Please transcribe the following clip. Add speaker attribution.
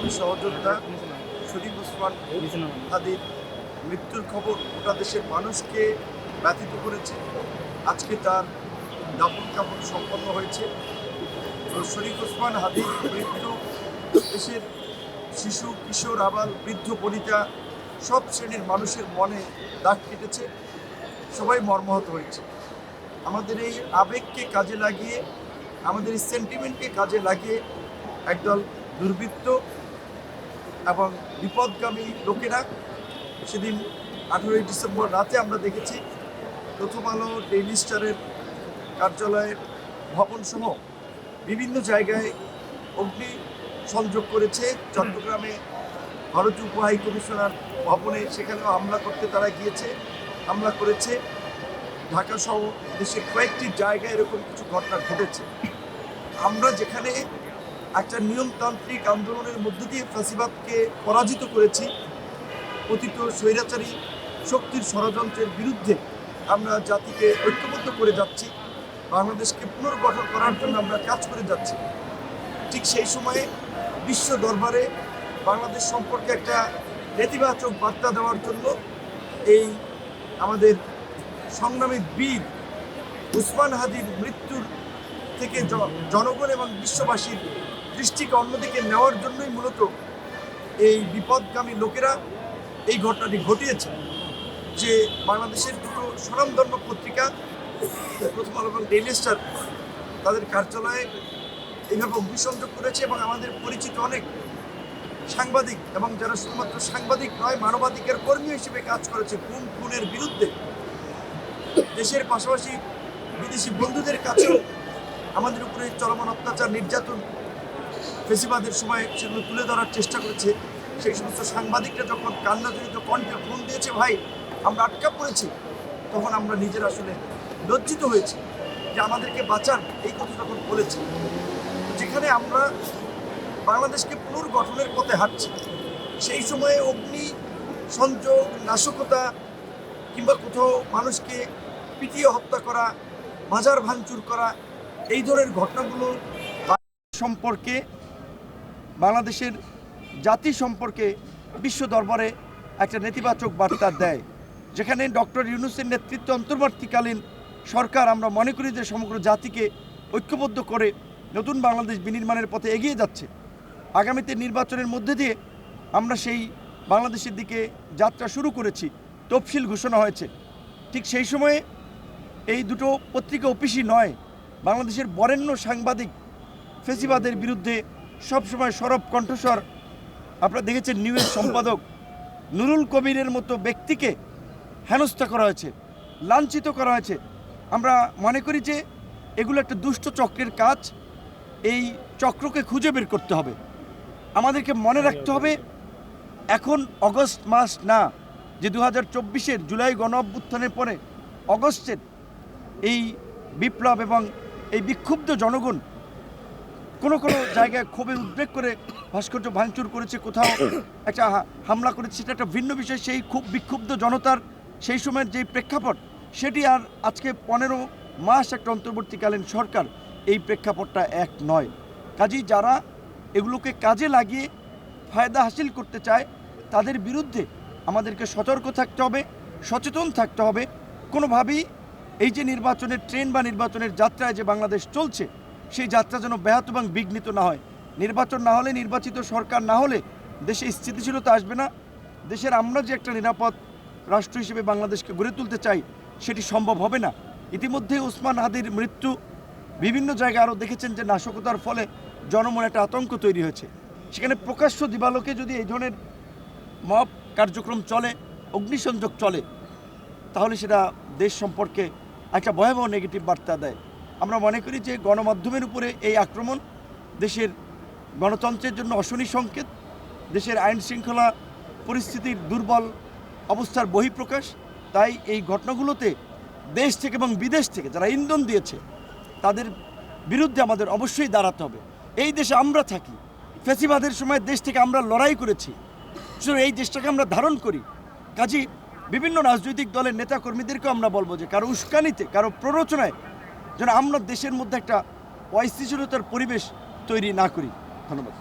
Speaker 1: সংগ্রামী সহযোদ্ধা শরীফ ওসমান হাদির মৃত্যুর খবর গোটা দেশের মানুষকে ব্যথিত করেছে। আজকে তার দাফন কাফন সম্পন্ন হয়েছে। তো শরীফ ওসমান হাদির মৃত্যু দেশের শিশু, কিশোর, আবাল, বৃদ্ধ, বনিতা সব শ্রেণীর মানুষের মনে দাগ কেটেছে। সবাই মর্মাহত হয়েছে। আমাদের এই আবেগকে কাজে লাগিয়ে, আমাদের এই সেন্টিমেন্টকে কাজে লাগিয়ে একদল দুর্বৃত্ত এবং বিপদগামী লোকেরা সেদিন 18ই ডিসেম্বর রাতে আমরা দেখেছি প্রথম আলো, ডেইলি স্টারের কার্যালয়ের ভবনসহ বিভিন্ন জায়গায় অগ্নি সংযোগ করেছে। চট্টগ্রামে ভারতীয় উপ হাই কমিশনার ভবনে সেখানেও হামলা করতে তারা গিয়েছে, হামলা করেছে। ঢাকা সহ দেশের কয়েকটি জায়গায় এরকম কিছু ঘটনা ঘটেছে। আমরা যেখানে একটা নিয়মতান্ত্রিক আন্দোলনের মধ্য দিয়ে ফ্যাসিবাদকে পরাজিত করেছি, পতিত স্বৈরাচারী শক্তির ষড়যন্ত্রের বিরুদ্ধে আমরা জাতিকে ঐক্যবদ্ধ করে যাচ্ছি, বাংলাদেশকে পুনর্গঠন করার জন্য আমরা কাজ করে যাচ্ছি। ঠিক সেই সময়ে বিশ্ব দরবারে বাংলাদেশ সম্পর্কে একটা নেতিবাচক বার্তা দেওয়ার জন্য এই আমাদের সংগ্রামী বীর ওসমান হাদির মৃত্যুর থেকে জনগণ এবং বিশ্ববাসীর দৃষ্টিকে অন্যদিকে নেওয়ার জন্যই মূলত এই বিপদগামী লোকেরা এই ঘটনাটি ঘটিয়েছে। যে বাংলাদেশের দুটো স্বনামধন্য পত্রিকা প্রথম আলো এবং ডেইলি স্টার তাদের কার্যালয়ে এইভাবে অগ্নিসংযোগ করেছে এবং আমাদের পরিচিত অনেক সাংবাদিক এবং যারা শুধুমাত্র সাংবাদিক নয়, মানবাধিকার কর্মী হিসেবে কাজ করেছে খুনের বিরুদ্ধে, দেশের পাশাপাশি বিদেশি বন্ধুদের কাছেও আমাদের উপরে চলমান অত্যাচার, নির্যাতন, ফেসিবাদের সময় সেগুলো তুলে ধরার চেষ্টা করেছে। সেই সমস্ত সাংবাদিকরা যখন কান্নাজড়িত কণ্ঠে ফোন দিয়েছে, ভাই আমরা আটকা পড়েছি, তখন আমরা নিজের আসলে লজ্জিত হয়েছি যে আমাদেরকে বাঁচান, এই কথা যখন বলেছে। যেখানে আমরা বাংলাদেশকে পুনর্গঠনের পথে হাঁটছি, সেই সময়ে অগ্নি সংযোগ, নাশকতা কিংবা কোথাও মানুষকে পিটিয়ে হত্যা করা, মাজার ভাঙচুর করা, এই ধরনের ঘটনাগুলো সম্পর্কে, বাংলাদেশের জাতি সম্পর্কে বিশ্ব দরবারে একটা নেতিবাচক বার্তা দেয়। যেখানে ডক্টর ইউনূসের নেতৃত্বে অন্তর্বর্তীকালীন সরকার, আমরা মনে করি যে সমগ্র জাতিকে ঐক্যবদ্ধ করে নতুন বাংলাদেশ বিনির্মাণের পথে এগিয়ে যাচ্ছে। আগামীতে নির্বাচনের মধ্যে দিয়ে আমরা সেই বাংলাদেশের দিকে যাত্রা শুরু করেছি, তফসিল ঘোষণা হয়েছে। ঠিক সেই সময়ে এই দুটো পত্রিকা অফিসই নয়, বাংলাদেশের বরেণ্য সাংবাদিক ফেসিবাদের বিরুদ্ধে সবসময় সরব কণ্ঠস্বর, আপনারা দেখেছেন নিউজ সম্পাদক নুরুল কবিরের মতো ব্যক্তিকে হেনস্থা করা হয়েছে, লাঞ্ছিত করা হয়েছে। আমরা মনে করি যে এগুলো একটা দুষ্ট চক্রের কাজ। এই চক্রকে খুঁজে বের করতে হবে। আমাদেরকে মনে রাখতে হবে এখন অগস্ট মাস না, যে 2024-এর জুলাই গণ অভ্যুত্থানের পরে অগস্টের এই বিপ্লব এবং এই বিক্ষুব্ধ জনগণ কোনো কোনো জায়গায় ক্ষোভে উদ্বেগ করে ভাস্কর্য ভাঙচুর করেছে, কোথাও একটা হামলা করেছে, সেটা একটা ভিন্ন বিষয়। সেই খুব বিক্ষুব্ধ জনতার সেই সময়ের যেই প্রেক্ষাপট, সেটি আর আজকে 15 মাস একটা অন্তর্বর্তীকালীন সরকার, এই প্রেক্ষাপটটা এক নয়। কাজেই যারা এগুলোকে কাজে লাগিয়ে ফায়দা হাসিল করতে চায়, তাদের বিরুদ্ধে আমাদেরকে সতর্ক থাকতে হবে, সচেতন থাকতে হবে। কোনোভাবেই এই যে নির্বাচনের ট্রেন বা নির্বাচনের যাত্রায় যে বাংলাদেশ চলছে, সেই যাত্রা যেন ব্যাহত এবং বিঘ্নিত না হয়। নির্বাচন না হলে, নির্বাচিত সরকার না হলে দেশে স্থিতিশীলতা আসবে না। দেশের আমরা যে একটা নিরাপদ রাষ্ট্র হিসেবে বাংলাদেশকে গড়ে তুলতে চাই, সেটি সম্ভব হবে না। ইতিমধ্যে ওসমান হাদির মৃত্যু, বিভিন্ন জায়গায় আরও দেখেছেন যে নাশকতার ফলে জনমনে একটা আতঙ্ক তৈরি হয়েছে। সেখানে প্রকাশ্য দিবালোকে যদি এই ধরনের মব কার্যক্রম চলে, অগ্নিসংযোগ চলে, তাহলে সেটা দেশ সম্পর্কে একটা ভয়াবহ নেগেটিভ বার্তা দেয়। আমরা মনে করি যে গণমাধ্যমের উপরে এই আক্রমণ দেশের গণতন্ত্রের জন্য অশনি সংকেত, দেশের আইন শৃঙ্খলা পরিস্থিতির দুর্বল অবস্থার বহিঃপ্রকাশ। তাই এই ঘটনাগুলোতে দেশ থেকে এবং বিদেশ থেকে যারা ইন্ধন দিয়েছে, তাদের বিরুদ্ধে আমাদের অবশ্যই দাঁড়াতে হবে। এই দেশে আমরা থাকি, ফ্যাসিবাদের সময় দেশ থেকে আমরা লড়াই করেছি, এই দেশটাকে আমরা ধারণ করি। কাজেই বিভিন্ন রাজনৈতিক দলের নেতাকর্মীদেরকেও আমরা বলবো যে কারো উস্কানিতে, কারো প্ররোচনায় যেন আমরা দেশের মধ্যে একটা অস্থিতিশীলতার পরিবেশ তৈরি না করি। ধন্যবাদ।